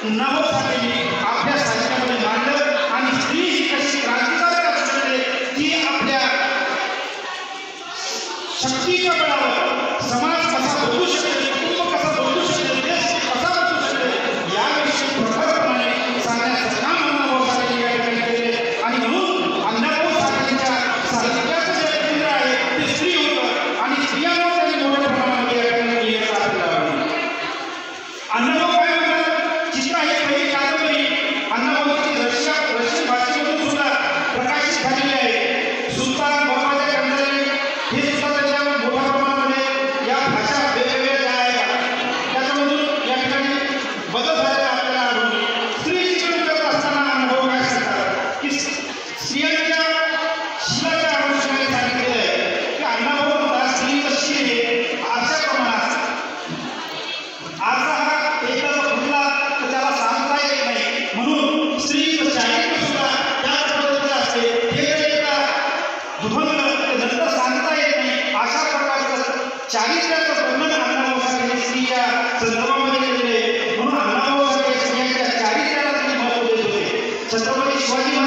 नवसाहेबांनी आपल्या साहित्यामध्ये मांडलं आणि स्त्री ही कशी क्रांतिकारक असू शकते ती आपल्या शक्तीच्या बळावर समाज कसा बदलू शकते, कुटुंब कसा बदलू शकते, देश कसा बदलू शकते याविषयी प्रखरपणे सांगण्याचं काम अण्णाभाऊ साठे या ठिकाणी केले. आणि म्हणून अण्णाभाऊ साठेंच्या साहित्याचं जे केंद्र आहे ते स्त्री होतं आणि स्त्रियांवर त्यांनी मोठ्या प्रमाणामध्ये या ठिकाणी लिहिण्याचा आपल्याला अण्णाभाऊ काय म्हणतात, चित्रा ही पहिली कादंबरी अण्णाभाऊची रशियन भाषेमधून सुद्धा प्रकाशित झालेली आहे. सुलतान बाबाच्या कंदरे हे सुद्धा त्याच्या मोठ्या प्रमाणामध्ये या भाषा वेगवेगळ्या ज्या आहेत त्याच्यामधून या ठिकाणी बदल झालेला आपल्याला आढळून स्त्री शिक्षण करत असताना अण्णाभाऊ काय सांगतात की स्त्रियांच्या शिलाच्या अनुषंगाने सांगितलेलं आहे की अण्णाभाऊ म्हणतात स्त्रीचं शील हे आरशाप्रमाणे असतं. आरसा हा एकदा जर फुटला तर त्याला सांगता येत नाही, म्हणून स्त्रीचं चारित्र्य सुद्धा त्याच पद्धतीचं असते. हे जर एकदा दुभंगलं तर नंतर सांगता येत नाही. अशा प्रकारचं चारित्र्याचं वर्णन अण्णाभाऊ साठे स्त्रीच्या संदर्भामध्ये केलेले आहे. म्हणून अण्णाभाऊ साठे स्त्रियांच्या चारित्र्याला त्यांनी महत्त्व देत होते. छत्रपती शिवाजी